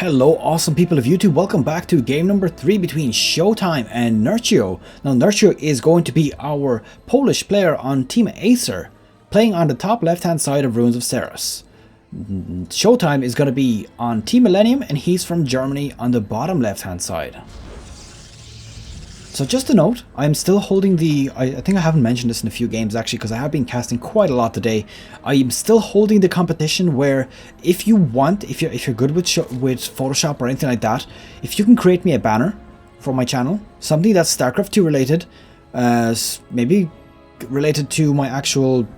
Hello awesome people of YouTube, welcome back to game number 3 between ShoWTimE and Nerchio. Now Nerchio is going to be our Polish player on Team Acer, playing on the top left hand side of Ruins of Ceres. ShoWTimE is going to be on Team Millennium and he's from Germany on the bottom left hand side. So just a note, I'm still holding the, I think I haven't mentioned this in a few games actually because I have been casting quite a lot today. I am still holding the competition where if you want, if you're good with Photoshop or anything like that, if you can create me a banner for my channel, something that's StarCraft 2 related, maybe related to my actual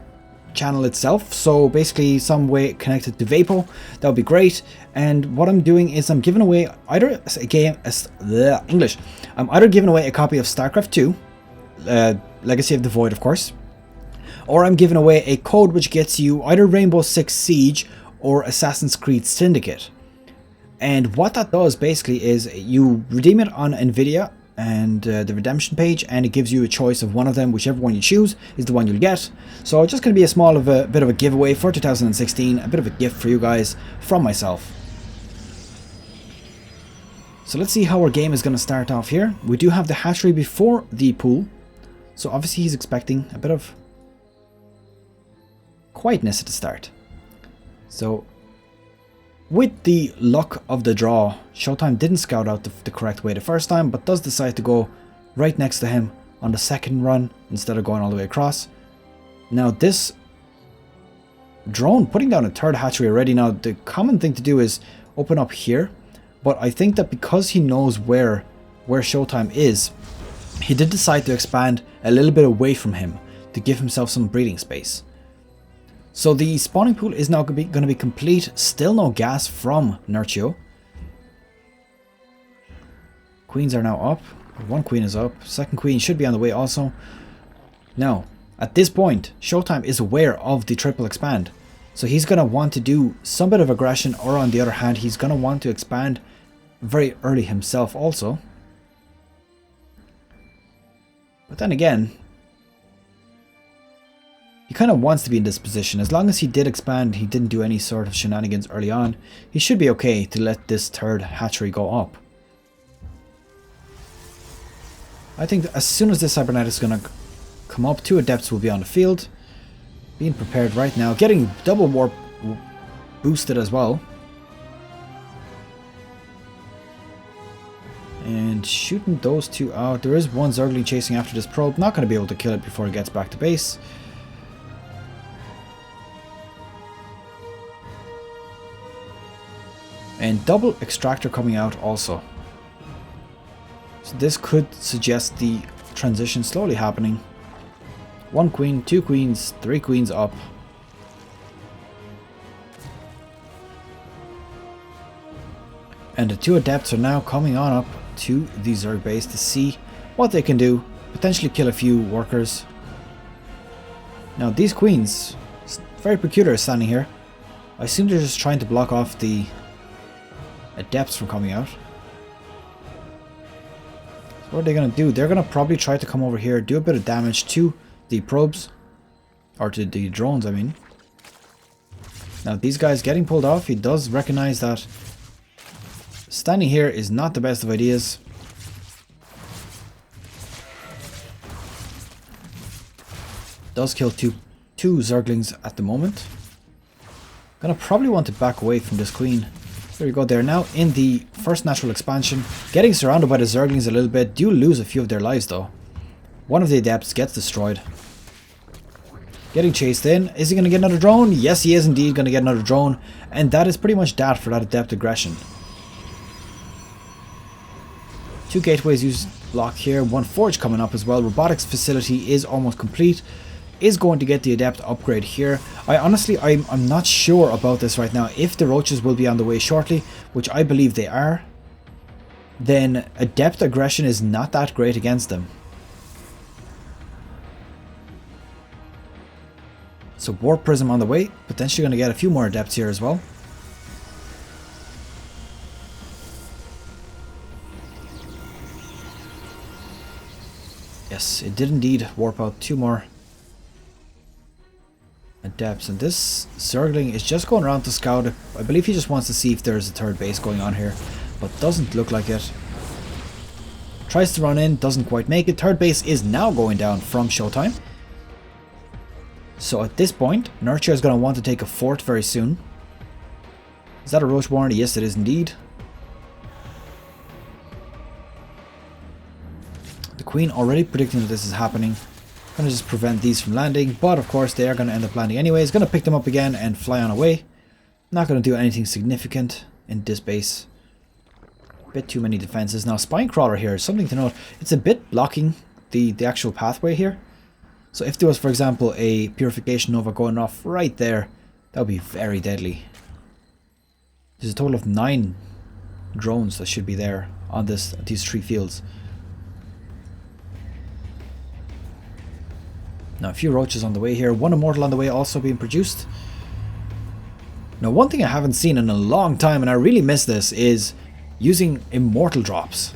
channel itself, so basically some way connected to Vaipo, that would be great. And what I'm doing is I'm giving away either I'm either giving away a copy of StarCraft 2, Legacy of the Void of course, or I'm giving away a code which gets you either Rainbow Six Siege or Assassin's Creed Syndicate. And what that does basically is you redeem it on Nvidia and the redemption page, and it gives you a choice of one of them. Whichever one you choose is the one you'll get. So just going to be a bit of a giveaway for 2016, a bit of a gift for you guys from myself. So let's see how our game is going to start off here. We do have the hatchery before the pool, so obviously he's expecting a bit of quietness at the start. So with the luck of the draw, ShoWTimE didn't scout out the correct way the first time, but does decide to go right next to him on the second run instead of going all the way across. Now this drone putting down a third hatchery already. Now the common thing to do is open up here, but I think that because he knows where ShoWTimE is, he did decide to expand a little bit away from him to give himself some breathing space. So the spawning pool is now going to be complete. Still no gas from Nerchio. Queens are now up. One queen is up. Second queen should be on the way also. Now, at this point, ShoWTimE is aware of the triple expand. So he's going to want to do some bit of aggression, or on the other hand, he's going to want to expand very early himself also. But then again, he kind of wants to be in this position. As long as he did expand, he didn't do any sort of shenanigans early on, he should be okay to let this third hatchery go up. I think that as soon as this cybernet is going to come up, 2 adepts will be on the field. Being prepared right now, getting double warp boosted as well. And shooting those 2 out. There is one Zergling chasing after this probe, not going to be able to kill it before it gets back to base. And double extractor coming out also. So this could suggest the transition slowly happening. 1 queen, 2 queens, 3 queens up. And the 2 adepts are now coming on up to the Zerg base to see what they can do. Potentially kill a few workers. Now these queens, very peculiar standing here. I assume they're just trying to block off the adepts from coming out. So what are they going to do? They're going to probably try to come over here, do a bit of damage to the probes, or to the drones I mean. Now these guys getting pulled off. He does recognize that standing here is not the best of ideas. Does kill two Zerglings at the moment. Gonna probably want to back away from this queen. There you go, they're now in the first natural expansion, getting surrounded by the Zerglings a little bit. Do lose a few of their lives though. One of the adepts gets destroyed. Getting chased in. Is he going to get another drone? Yes, he is indeed going to get another drone. And that is pretty much that for that adept aggression. 2 gateways used block here. 1 forge coming up as well. Robotics facility is almost complete. Is going to get the adept upgrade here. I'm not sure about this right now. If the roaches will be on the way shortly, which I believe they are, then adept aggression is not that great against them. So warp prism on the way, potentially going to get a few more adepts here as well. Yes, it did indeed warp out 2 more. Adepts, and this Zergling is just going around to scout. I believe he just wants to see if there's a third base going on here, but doesn't look like it. Tries to run in, doesn't quite make it. Third base is now going down from ShoWTimE. So at this point, Nerchio is going to want to take a fort very soon. Is that a Roach Warren? Yes, it is indeed. The Queen already predicting that this is happening. Going to just prevent these from landing, but of course they are going to end up landing anyways. Going to pick them up again and fly on away. Not going to do anything significant in this base. Bit too many defenses. Now Spinecrawler here is something to note. It's a bit blocking the actual pathway here. So if there was, for example, a Purification Nova going off right there, that would be very deadly. There's a total of 9 drones that should be there on these 3 fields. Now a few roaches on the way here, 1 immortal on the way also being produced. Now one thing I haven't seen in a long time, and I really miss this, is using immortal drops.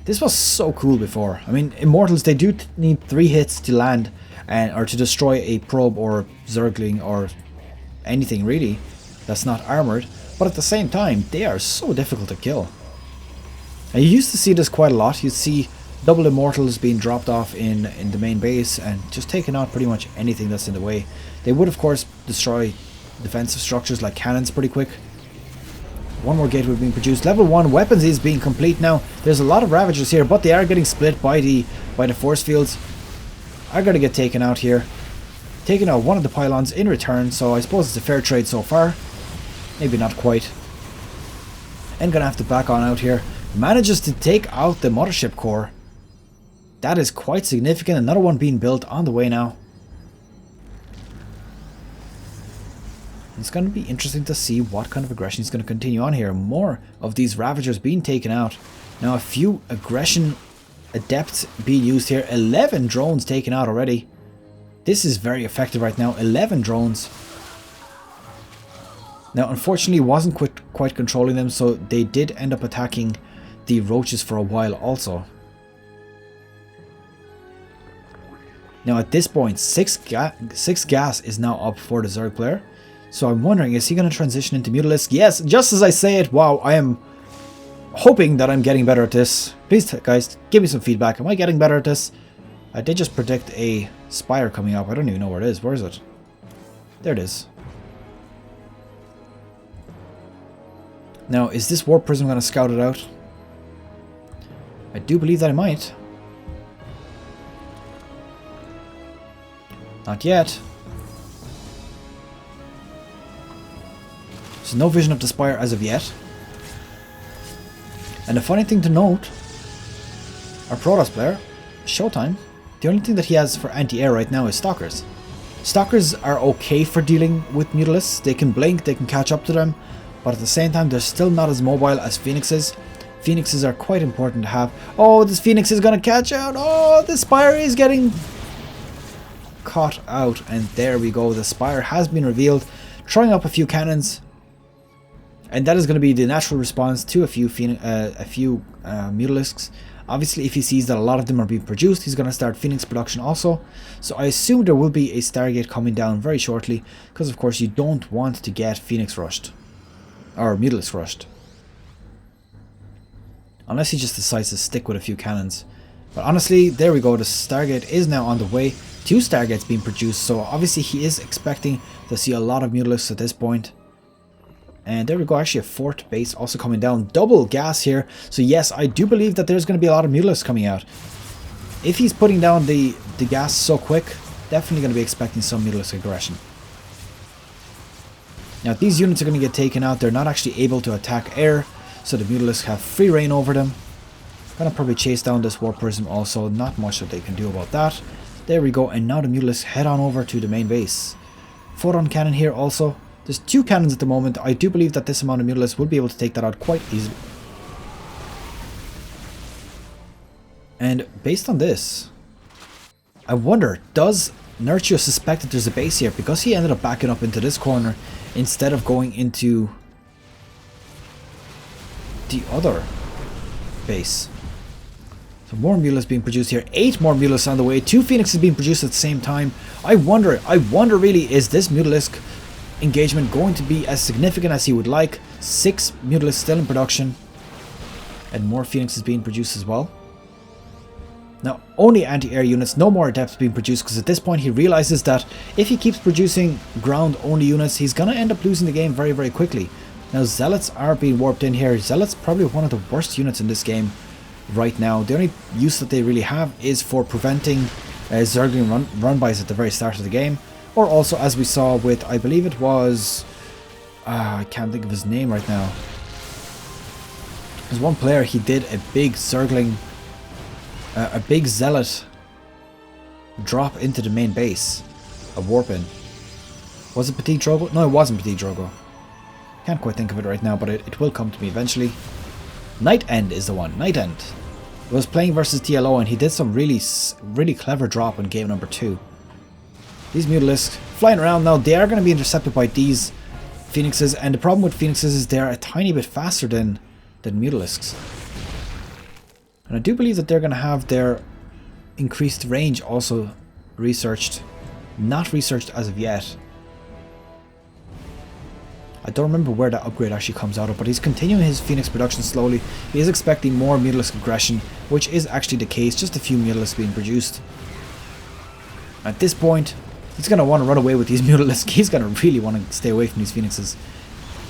This was so cool before. I mean, immortals, they do need 3 hits to land or to destroy a probe or Zergling or anything really that's not armored, but at the same time they are so difficult to kill. And you used to see this quite a lot. You'd see double immortals being dropped off in the main base and just taking out pretty much anything that's in the way. They would of course destroy defensive structures like cannons pretty quick. 1 more gateway being produced. Level 1 weapons is being complete now. There's a lot of Ravagers here, but they are getting split by the force fields. Are going to get taken out here. Taking out one of the pylons in return, so I suppose it's a fair trade so far. Maybe not quite. And going to have to back on out here. Manages to take out the mothership core. That is quite significant. Another one being built on the way now. It's going to be interesting to see what kind of aggression is going to continue on here. More of these Ravagers being taken out. Now a few aggression adepts being used here. 11 drones taken out already. This is very effective right now. 11 drones. Now unfortunately wasn't quite controlling them, so they did end up attacking the roaches for a while also. Now at this point, 6 gas is now up for the Zerg player. So I'm wondering, is he going to transition into Mutalisk? Yes, just as I say it. Wow, I am hoping that I'm getting better at this. Please guys, give me some feedback. Am I getting better at this? I did just predict a Spire coming up. I don't even know where it is. Where is it? There it is. Now, is this Warp Prism going to scout it out? I do believe that I might. Not yet. There's no vision of the Spire as of yet. And the funny thing to note, our Protoss player, ShoWTimE, the only thing that he has for anti-air right now is Stalkers. Stalkers are okay for dealing with Mutalisks. They can blink, they can catch up to them, but at the same time they're still not as mobile as Phoenixes. Phoenixes are quite important to have. Oh, this Phoenix is going to catch out. Oh, the Spire is getting caught out, and there we go. The Spire has been revealed, throwing up a few cannons, and that is going to be the natural response to a few Mutalisks. Obviously, if he sees that a lot of them are being produced, he's going to start Phoenix production also. So I assume there will be a Stargate coming down very shortly, because of course you don't want to get Phoenix rushed or Mutalisk rushed, unless he just decides to stick with a few cannons. But honestly, there we go. The Stargate is now on the way. 2 Stargates being produced, so obviously he is expecting to see a lot of Mutalisks at this point. And there we go, actually a fort base also coming down. Double gas here. So yes, I do believe that there's going to be a lot of Mutalisks coming out. If he's putting down the gas so quick, definitely going to be expecting some Mutalisk aggression. Now these units are going to get taken out. They're not actually able to attack air, so the Mutalisks have free reign over them. Gonna probably chase down this Warp Prism also. Not much that they can do about that. There we go, and now the Mutalisks head on over to the main base. Photon cannon here also. There's 2 cannons at the moment. I do believe that this amount of Mutalisks will be able to take that out quite easily. And based on this, I wonder, does Nerchio suspect that there's a base here? Because he ended up backing up into this corner instead of going into the other base. So more Mutalisks being produced here. 8 more Mutalisks on the way. 2 Phoenixes being produced at the same time. I wonder really, is this Mutalisk engagement going to be as significant as he would like? 6 Mutalisks still in production. And more Phoenixes being produced as well. Now, only anti-air units, no more Adepts being produced, because at this point he realizes that if he keeps producing ground-only units, he's going to end up losing the game very, very quickly. Now, Zealots are being warped in here. Zealots probably one of the worst units in this game right now. The only use that they really have is for preventing Zergling run-bys at the very start of the game. Or also, as we saw with, I believe it was... I can't think of his name right now. There's one player, he did a big Zergling... a big Zealot drop into the main base. A warp in. Was it Petit Drogo? No, it wasn't Petit Drogo. Can't quite think of it right now, but it will come to me eventually. Night End is the one. Night End. I was playing versus TLO and he did some really clever drop in game number 2. These Mutalisks flying around now, they are going to be intercepted by these Phoenixes, and the problem with Phoenixes is they're a tiny bit faster than Mutalisks. And I do believe that they're going to have their increased range also researched. Not researched as of yet. I don't remember where that upgrade actually comes out of, but he's continuing his Phoenix production slowly. He is expecting more Mutalisk aggression, which is actually the case, just a few Mutalisks being produced. At this point, he's going to want to run away with these Mutalisks. He's going to really want to stay away from these Phoenixes.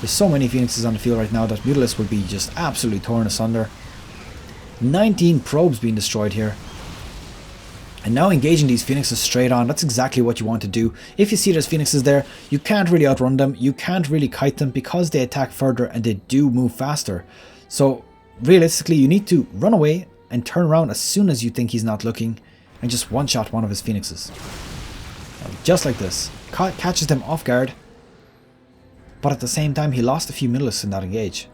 There's so many Phoenixes on the field right now that Mutalisks will be just absolutely torn asunder. 19 probes being destroyed here. And now engaging these Phoenixes straight on, that's exactly what you want to do. If you see there's Phoenixes there, you can't really outrun them, you can't really kite them because they attack further and they do move faster. So realistically, you need to run away and turn around as soon as you think he's not looking and just one-shot one of his Phoenixes. Just like this. Catches them off guard, but at the same time he lost a few Mutalisks in that engage.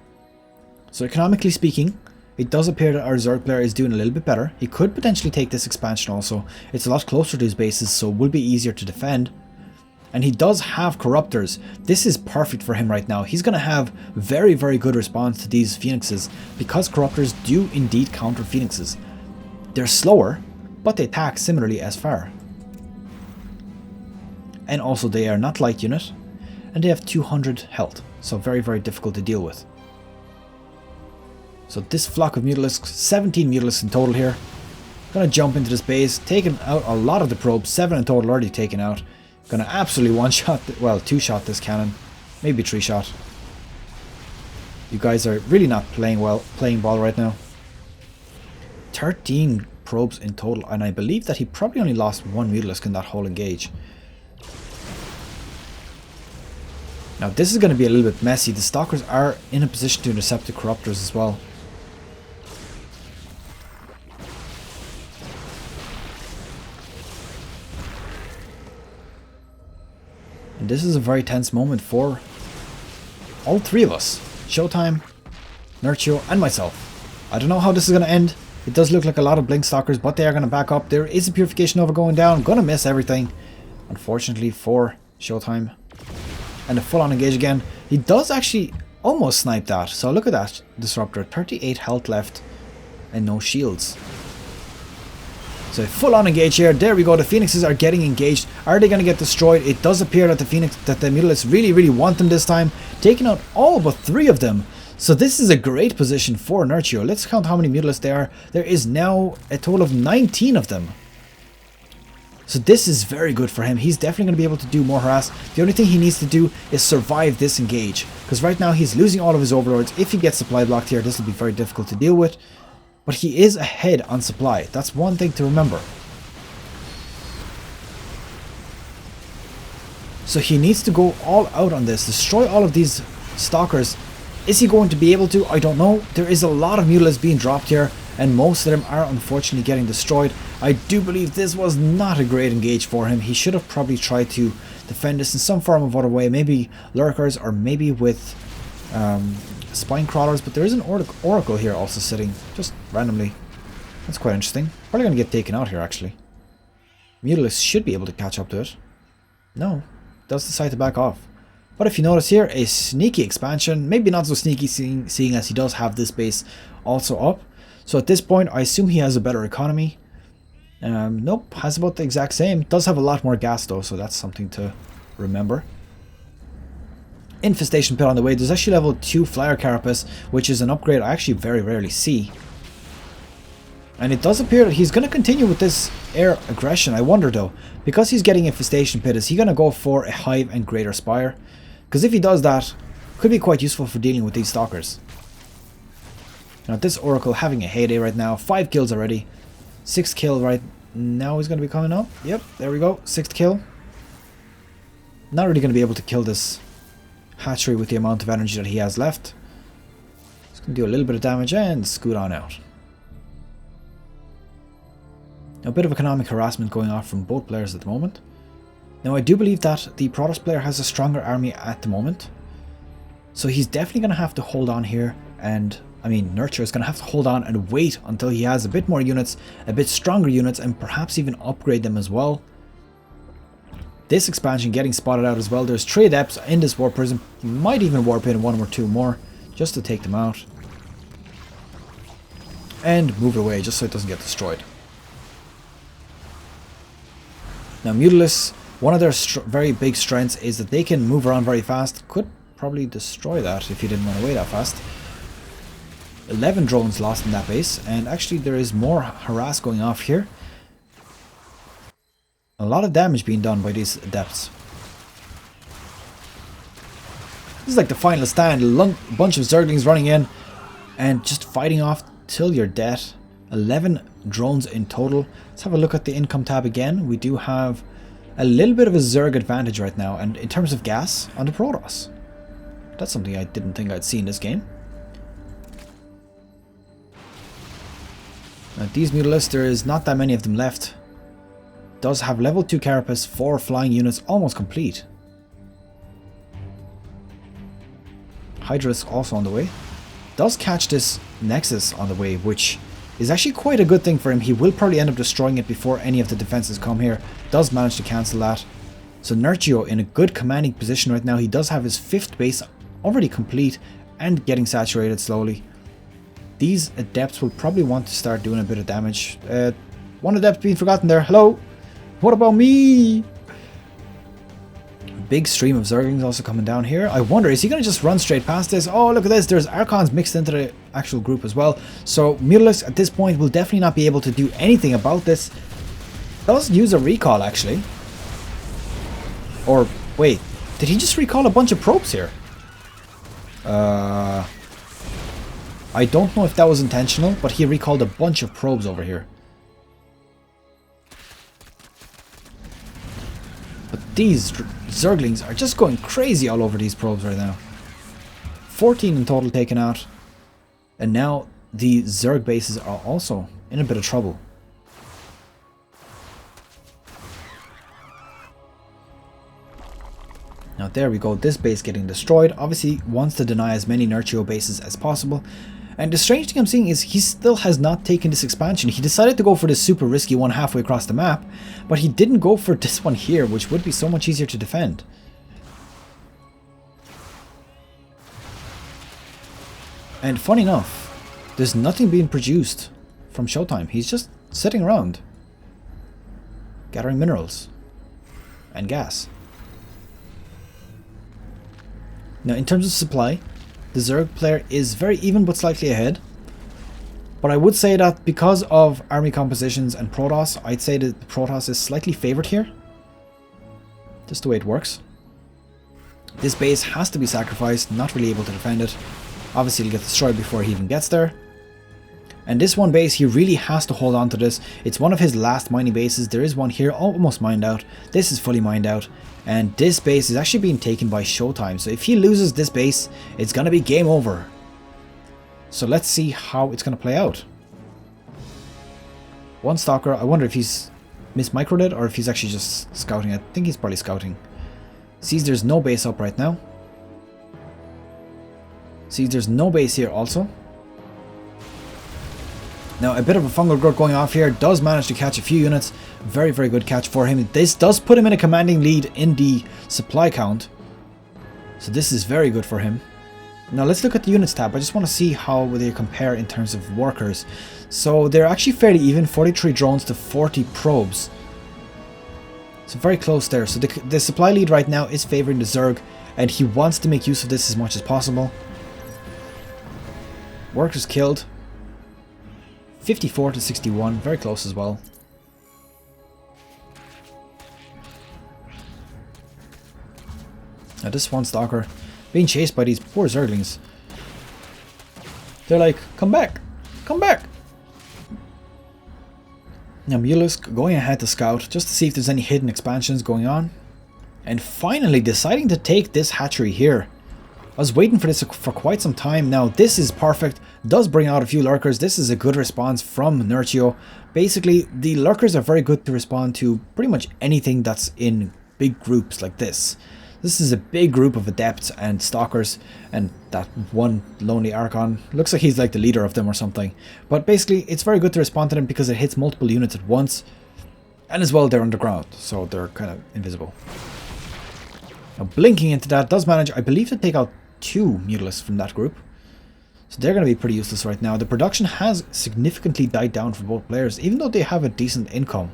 So economically speaking, it does appear that our Zerg player is doing a little bit better. He could potentially take this expansion also. It's a lot closer to his bases, so it will be easier to defend. And he does have Corruptors. This is perfect for him right now. He's going to have very, very good response to these Phoenixes, because Corruptors do indeed counter Phoenixes. They're slower, but they attack similarly as far. And also they are not light unit, and they have 200 health, so very, very difficult to deal with. So this flock of Mutalisks, 17 Mutalisks in total here. Gonna jump into this base, taking out a lot of the probes, 7 in total already taken out. Gonna absolutely one-shot, well, 2-shot this cannon, maybe 3-shot. You guys are really not playing ball right now. 13 probes in total, and I believe that he probably only lost 1 Mutalisk in that whole engage. Now this is going to be a little bit messy. The Stalkers are in a position to intercept the Corruptors as well. And this is a very tense moment for all 3 of us. ShoWTimE, Nerchio and myself. I don't know how this is going to end. It does look like a lot of Blink Stalkers, but they are going to back up. There is a Purification Nova going down. Going to miss everything, unfortunately, for ShoWTimE. And a full-on engage again. He does actually almost snipe that. So look at that Disruptor. 38 health left and no shields. So full-on engage here. There we go. The Phoenixes are getting engaged. Are they going to get destroyed? It does appear that the Mutalisks really want them this time. Taking out all but 3 of them. So this is a great position for Nerchio. Let's count how many Mutalisks there are. There is now a total of 19 of them. So this is very good for him. He's definitely going to be able to do more harass. The only thing he needs to do is survive this engage, because right now he's losing all of his overlords. If he gets supply blocked here, this will be very difficult to deal with. But he is ahead on supply. That's one thing to remember. So he needs to go all out on this. Destroy all of these Stalkers. Is he going to be able to? I don't know. There is a lot of Mutalisks being dropped here, and most of them are unfortunately getting destroyed. I do believe this was not a great engage for him. He should have probably tried to defend this in some form of other way. Maybe Lurkers, or maybe with Spine Crawlers. But there is an Oracle here also sitting just randomly. That's quite interesting. Probably going to get taken out here actually. Mutalisk should be able to catch up to it. No, does decide to back off. But if you notice here, a sneaky expansion. Maybe not so sneaky seeing as he does have this base also up. So at this point, I assume he has a better economy. Nope, has about the exact same. Does have a lot more gas though, so that's something to remember. Infestation Pit on the way. There's actually level 2 Flyer Carapace, which is an upgrade I actually very rarely see. And it does appear that he's going to continue with this air aggression. I wonder though, because he's getting Infestation Pit, is he going to go for a Hive and Greater Spire? Because if he does that, could be quite useful for dealing with these Stalkers. Now this Oracle having a heyday right now. 5 kills already. 6th kill right now he's going to be coming up. Yep, there we go. 6th kill. Not really going to be able to kill this hatchery with the amount of energy that he has left. He's going to do a little bit of damage and scoot on out. A bit of economic harassment going on from both players at the moment. Now I do believe that the Protoss player has a stronger army at the moment. So he's definitely going to have to hold on here, and I mean Nerchio is going to have to hold on and wait until he has a bit more units, a bit stronger units, and perhaps even upgrade them as well. This expansion getting spotted out as well. There's 3 adepts in this warp prison. He might even warp in 1 or 2 more just to take them out. And move it away just so it doesn't get destroyed. Now Mutalisk, one of their very big strengths is that they can move around very fast. Could probably destroy that if you didn't run away that fast. 11 drones lost in that base, and actually there is more harass going off here. A lot of damage being done by these adepts. This is like the final stand. A bunch of Zerglings running in and just fighting off till you're dead. 11 drones in total. Let's have a look at the income tab again. We do have a little bit of a Zerg advantage right now, and in terms of gas on the Protoss. That's something I didn't think I'd see in this game. Now these Mutalisks, there is not that many of them left. Does have level 2 Carapace, 4 flying units, almost complete. Hydra's also on the way. Does catch this Nexus on the way, which is actually quite a good thing for him. He will probably end up destroying it before any of the defenses come here. Does manage to cancel that. So Nerchio in a good commanding position right now. He does have his 5th base already complete and getting saturated slowly. These adepts will probably want to start doing a bit of damage. One adept being forgotten there. Hello? What about me? Big stream of Zerglings also coming down here. I wonder, is he going to just run straight past this? Oh, look at this. There's Archons mixed into the actual group as well. So Mutalisk at this point will definitely not be able to do anything about this. Does use a recall actually. Or wait, did he just recall a bunch of probes here? I don't know if that was intentional, but he recalled a bunch of probes over here. But these Zerglings are just going crazy all over these probes right now. 14 in total taken out. And now the Zerg bases are also in a bit of trouble. Now there we go, this base getting destroyed. Obviously wants to deny as many Nerchio bases as possible. And the strange thing I'm seeing is he still has not taken this expansion. He decided to go for this super risky one halfway across the map, but he didn't go for this one here, which would be so much easier to defend. And funny enough, there's nothing being produced from ShoWTimE. He's just sitting around, gathering minerals and gas. Now in terms of supply, the Zerg player is very even but slightly ahead. But I would say that because of army compositions and Protoss, I'd say that the Protoss is slightly favored here. Just the way it works. This base has to be sacrificed, not really able to defend it. Obviously it'll get destroyed before he even gets there. And this one base, he really has to hold on to this. It's one of his last mining bases. There is one here almost mined out. This is fully mined out. And this base is actually being taken by ShoWTimE. So if he loses this base, it's going to be game over. So let's see how it's going to play out. One Stalker, I wonder if he's mismicroed it or if he's actually just scouting. I think he's probably scouting. Sees there's no base up right now. Sees there's no base here also. Now a bit of a fungal growth going off here. Does manage to catch a few units. Very, very good catch for him. This does put him in a commanding lead in the supply count. So this is very good for him. Now let's look at the units tab. I just want to see how they compare in terms of workers. So they're actually fairly even, 43 drones to 40 probes. So very close there. So the supply lead right now is favouring the Zerg, and he wants to make use of this as much as possible. Workers killed. 54 to 61, very close as well. Now this one Stalker being chased by these poor Zerglings. They're like, come back! Come back! Now Mutalisk going ahead to scout just to see if there's any hidden expansions going on. And finally deciding to take this hatchery here. I was waiting for this for quite some time now. This is perfect. Does bring out a few Lurkers. This is a good response from Nerchio. Basically, the Lurkers are very good to respond to pretty much anything that's in big groups like this. This is a big group of Adepts and Stalkers, and that one lonely Archon looks like he's like the leader of them or something. But basically, it's very good to respond to them because it hits multiple units at once. And as well, they're underground, so they're kind of invisible. Now, blinking into that does manage, I believe, to take out 2 Mutalisks from that group. So they're going to be pretty useless right now. The production has significantly died down for both players, even though they have a decent income.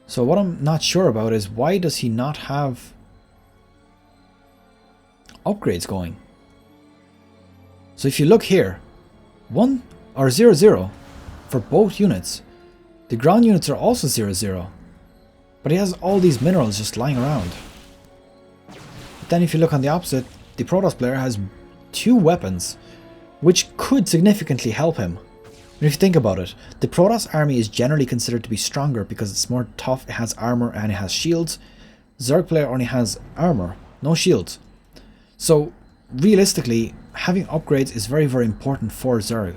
So what I'm not sure about is why does he not have upgrades going? So if you look here, 1 or 0-0 for both units. The ground units are also 0-0. But he has all these minerals just lying around. But then if you look on the opposite, the Protoss player has 2 weapons, which could significantly help him. And if you think about it, the Protoss army is generally considered to be stronger because it's more tough, it has armor and it has shields. Zerg player only has armor, no shields. So realistically, having upgrades is very, very important for Zerg.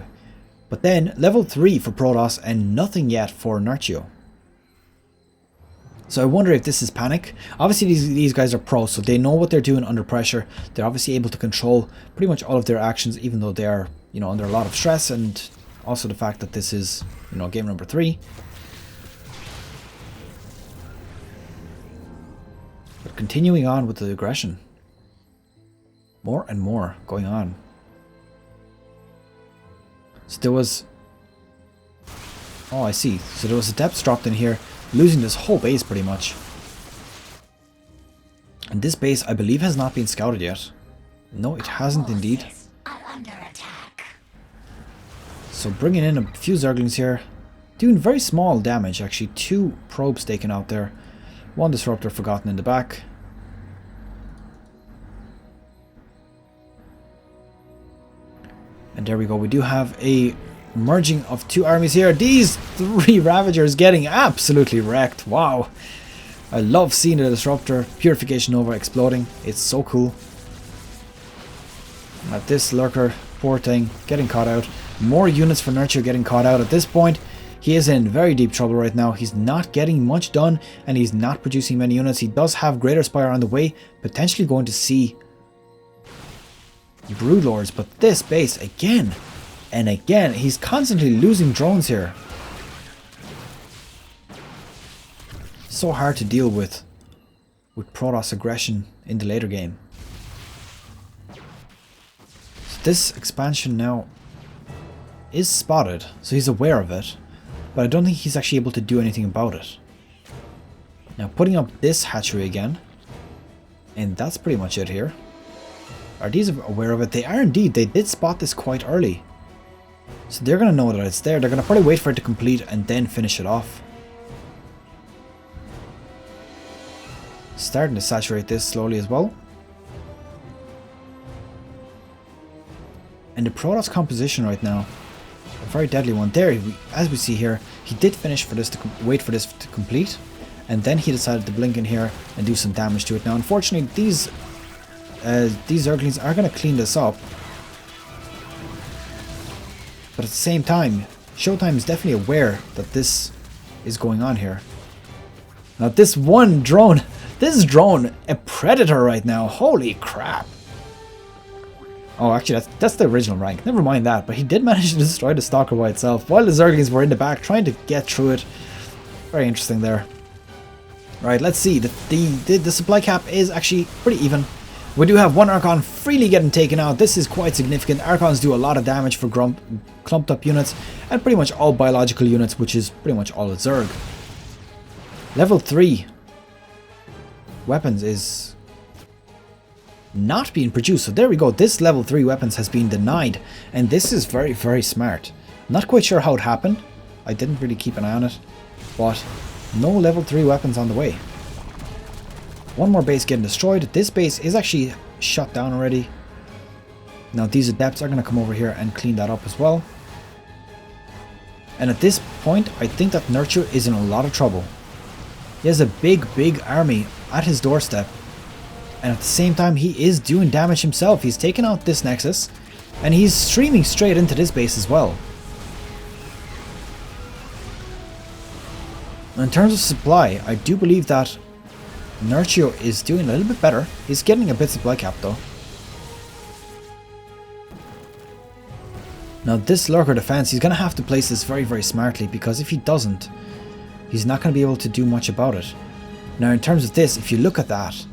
But then level 3 for Protoss and nothing yet for Nerchio. So I wonder if this is panic. Obviously these guys are pros, so they know what they're doing under pressure. They're obviously able to control pretty much all of their actions, even though they are, you know, under a lot of stress, and also the fact that this is, you know, game number 3. But continuing on with the aggression. More and more going on. So there was... Oh, I see. So there was a depth dropped in here, losing this whole base pretty much. And this base, I believe, has not been scouted yet. No, it hasn't indeed. So bringing in a few Zerglings here, doing very small damage actually. 2 probes taken out there, 1 disruptor forgotten in the back. And there we go, we do have a merging of 2 armies here. These 3 Ravagers getting absolutely wrecked. Wow, I love seeing the disruptor Purification Nova exploding, it's so cool. At this Lurker, poor thing, getting caught out. More units for Nerchio getting caught out. At this point, he is in very deep trouble right now. He's not getting much done, and he's not producing many units. He does have Greater Spire on the way, potentially going to see Broodlords, but this base again and again, he's constantly losing drones here. So hard to deal with Protoss aggression in the later game. So this expansion now is spotted, so he's aware of it, but I don't think he's actually able to do anything about it. Now putting up this hatchery again, and that's pretty much it here. Are these aware of it? They are indeed. They did spot this quite early. So they're going to know that it's there. They're going to probably wait for it to complete and then finish it off. Starting to saturate this slowly as well. And the Protoss composition right now, a very deadly one. There, as we see here, he did finish for this to wait for this to complete, and then he decided to blink in here and do some damage to it. Now, unfortunately, these Zerglings are going to clean this up, but at the same time, ShoWTimE is definitely aware that this is going on here. Now, this one drone, this drone, a predator right now. Holy crap! Oh, actually, that's the original rank. Never mind that, but he did manage to destroy the Stalker by itself while the Zerglings were in the back trying to get through it. Very interesting there. Right, let's see. The supply cap is actually pretty even. We do have one Archon freely getting taken out. This is quite significant. Archons do a lot of damage for clumped up units and pretty much all biological units, which is pretty much all of Zerg. Level 3 weapons is not being produced. So there we go. This level 3 weapons has been denied. And this is very, very smart. Not quite sure how it happened. I didn't really keep an eye on it. But no level 3 weapons on the way. One more base getting destroyed. This base is actually shut down already. Now these adepts are going to come over here and clean that up as well. And at this point, I think that Nerchio is in a lot of trouble. He has a big, big army at his doorstep. And at the same time, he is doing damage himself. He's taking out this Nexus. And he's streaming straight into this base as well. In terms of supply, I do believe that Nerchio is doing a little bit better. He's getting a bit supply cap though. Now this Lurker defense, he's going to have to place this very, very smartly, because if he doesn't, he's not going to be able to do much about it. Now in terms of this, if you look at that,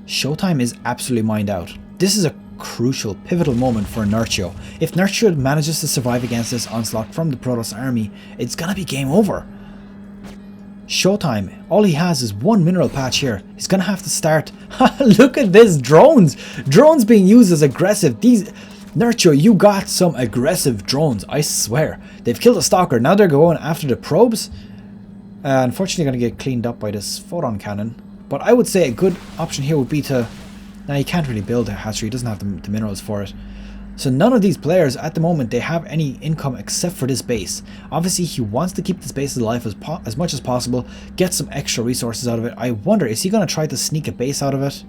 ShoWTimE is absolutely mined out. This is a crucial, pivotal moment for Nerchio. If Nerchio manages to survive against this onslaught from the Protoss army, it's going to be game over. ShoWTimE, all he has is one mineral patch here. He's gonna have to start. Look at this, drones! Drones being used as aggressive. These Nerchio, you got some aggressive drones, I swear. They've killed a stalker, now they're going after the probes. Unfortunately gonna get cleaned up by this photon cannon. But I would say a good option here would be to... Now you can't really build a hatchery, he doesn't have the minerals for it. So none of these players at the moment, they have any income except for this base. Obviously he wants to keep this base alive as much as possible, get some extra resources out of it. I wonder, is he going to try to sneak a base out of it?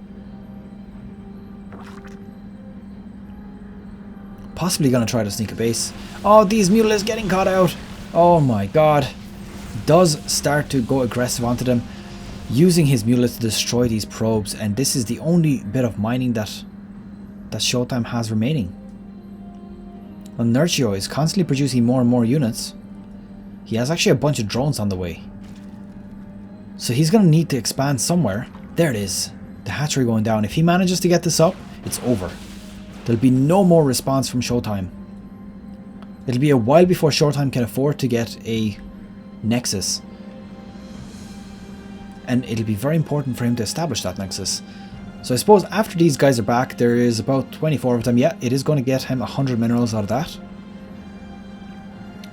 Possibly going to try to sneak a base. Oh, these Mutalisks getting caught out. Oh my god. Does start to go aggressive onto them, using his Mutalisks to destroy these probes, and this is the only bit of mining that ShoWTimE has remaining. Well, Nerchio is constantly producing more and more units. He has actually a bunch of drones on the way. So he's going to need to expand somewhere. There it is. The hatchery going down. If he manages to get this up, it's over. There'll be no more response from ShoWTimE. It'll be a while before ShoWTimE can afford to get a Nexus. And it'll be very important for him to establish that Nexus. So I suppose after these guys are back, there is about 24 of them. Yeah, it is going to get him 100 minerals out of that.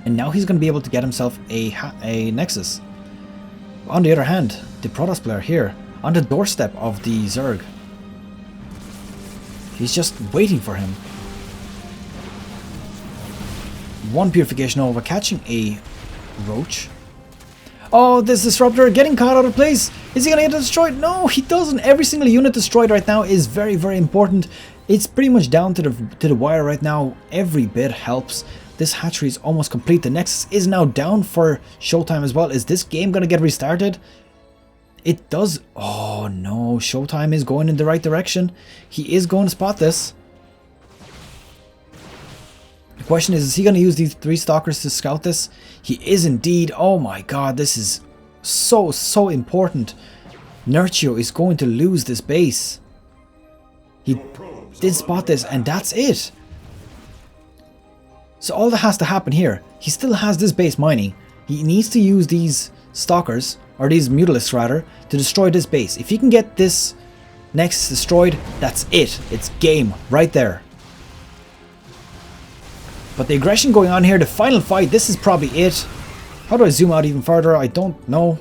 And now he's going to be able to get himself a Nexus. On the other hand, the Protoss player here, on the doorstep of the Zerg. He's just waiting for him. One Purification Nova catching a Roach. Oh, this Disruptor getting caught out of place. Is he going to get destroyed? No, he doesn't. Every single unit destroyed right now is very, very important. It's pretty much down to the wire right now. Every bit helps. This hatchery is almost complete. The Nexus is now down for ShoWTimE as well. Is this game going to get restarted? It does. Oh no, ShoWTimE is going in the right direction. He is going to spot this. The question is he going to use these 3 stalkers to scout this? He is indeed. Oh my god, this is so important. Nerchio is going to lose this base. He did spot this, and that's it. So all that has to happen here, he still has this base mining. He needs to use these stalkers, or these Mutalisks rather, to destroy this base. If he can get this Nexus destroyed, that's it. It's game right there. But the aggression going on here, the final fight, this is probably it. How do I zoom out even further? I don't know.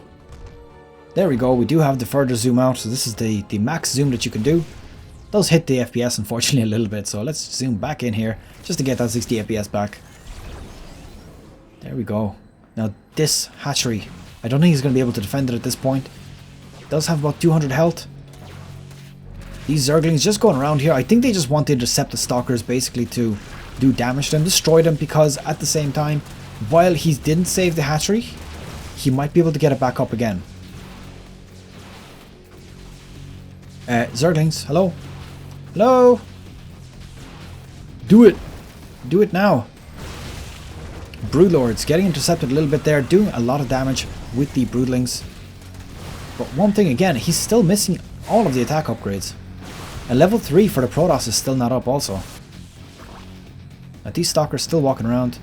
There we go, we do have the further zoom out, so this is the max zoom that you can do. It does hit the FPS unfortunately a little bit, so let's zoom back in here just to get that 60 FPS back. There we go. Now this hatchery, I don't think he's going to be able to defend it at this point. It does have about 200 health. These Zerglings just going around here, I think they just want to intercept the stalkers basically to do damage to them, destroy them, because at the same time, while he didn't save the hatchery, he might be able to get it back up again. Zerglings, hello? Hello? Do it! Do it now! Broodlords getting intercepted a little bit there, doing a lot of damage with the Broodlings. But one thing again, he's still missing all of the attack upgrades. And level 3 for the Protoss is still not up also. Now these stalkers still walking around.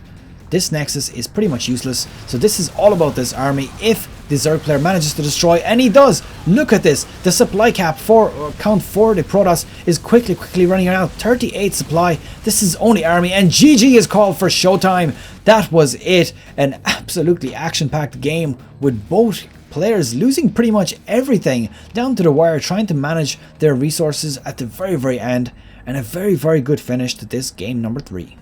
This Nexus is pretty much useless, so this is all about this army if the Zerg player manages to destroy, and he does! Look at this! The supply cap for count for the Protoss is quickly running out. 38 supply. This is only army, and GG is called for ShoWTimE. That was it. An absolutely action-packed game with both players losing pretty much everything down to the wire, trying to manage their resources at the very end, and a very good finish to this game number 3.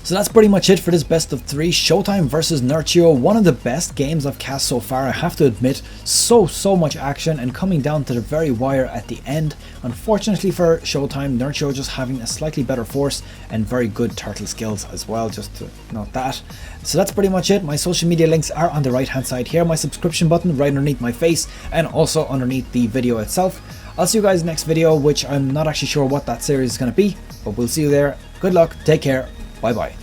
So that's pretty much it for this best of 3 ShoWTimE versus Nerchio. One of the best games I've cast so far, I have to admit. So much action and coming down to the very wire at the end. Unfortunately for ShoWTimE, Nerchio just having a slightly better force and very good turtle skills as well, just to note that. So that's pretty much it. My social media links are on the right hand side here, my subscription button right underneath my face, and also underneath the video itself. I'll see you guys next video, which I'm not actually sure what that series is going to be, but we'll see you there. Good luck, take care. Bye bye.